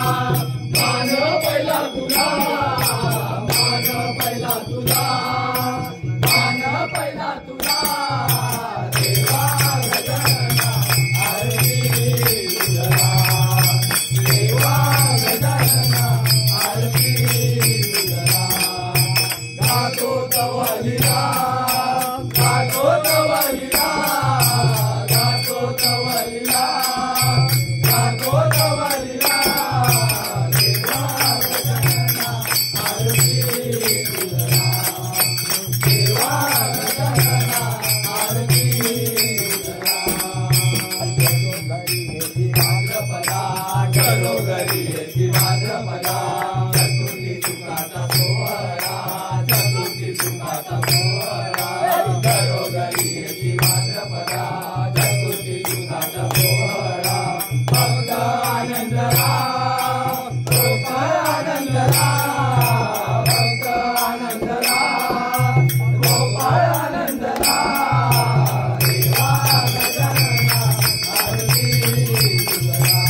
मान पहिला तुला, मान पहिला तुला, मान पहिला तुला, देवा गजानना आरती तुझला, देवा गजानना आरती तुझला, गातो तव लीला, गातो तव लीला, गातो तव लीला, गातो तव लीला, देवा गजानना आरती तुझला, देवा गजानना आरती तुझला. घरोघरी येती भाद्रपदा, चतुर्थी सुखाचा सोहळा, चतुर्थी सुखाचा सोहळा, घरोघरी येती भाद्रपदा, चतुर्थी सुखाचा सोहळा, भक्त आनंदला, गोपाळ आनंदला, भक्त आनंदला, गोपाळ आनंदला, देवा गजानना आरती तुझला,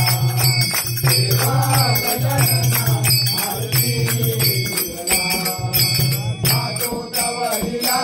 देवा गजानना आरती तुझला, गातो तव लीला,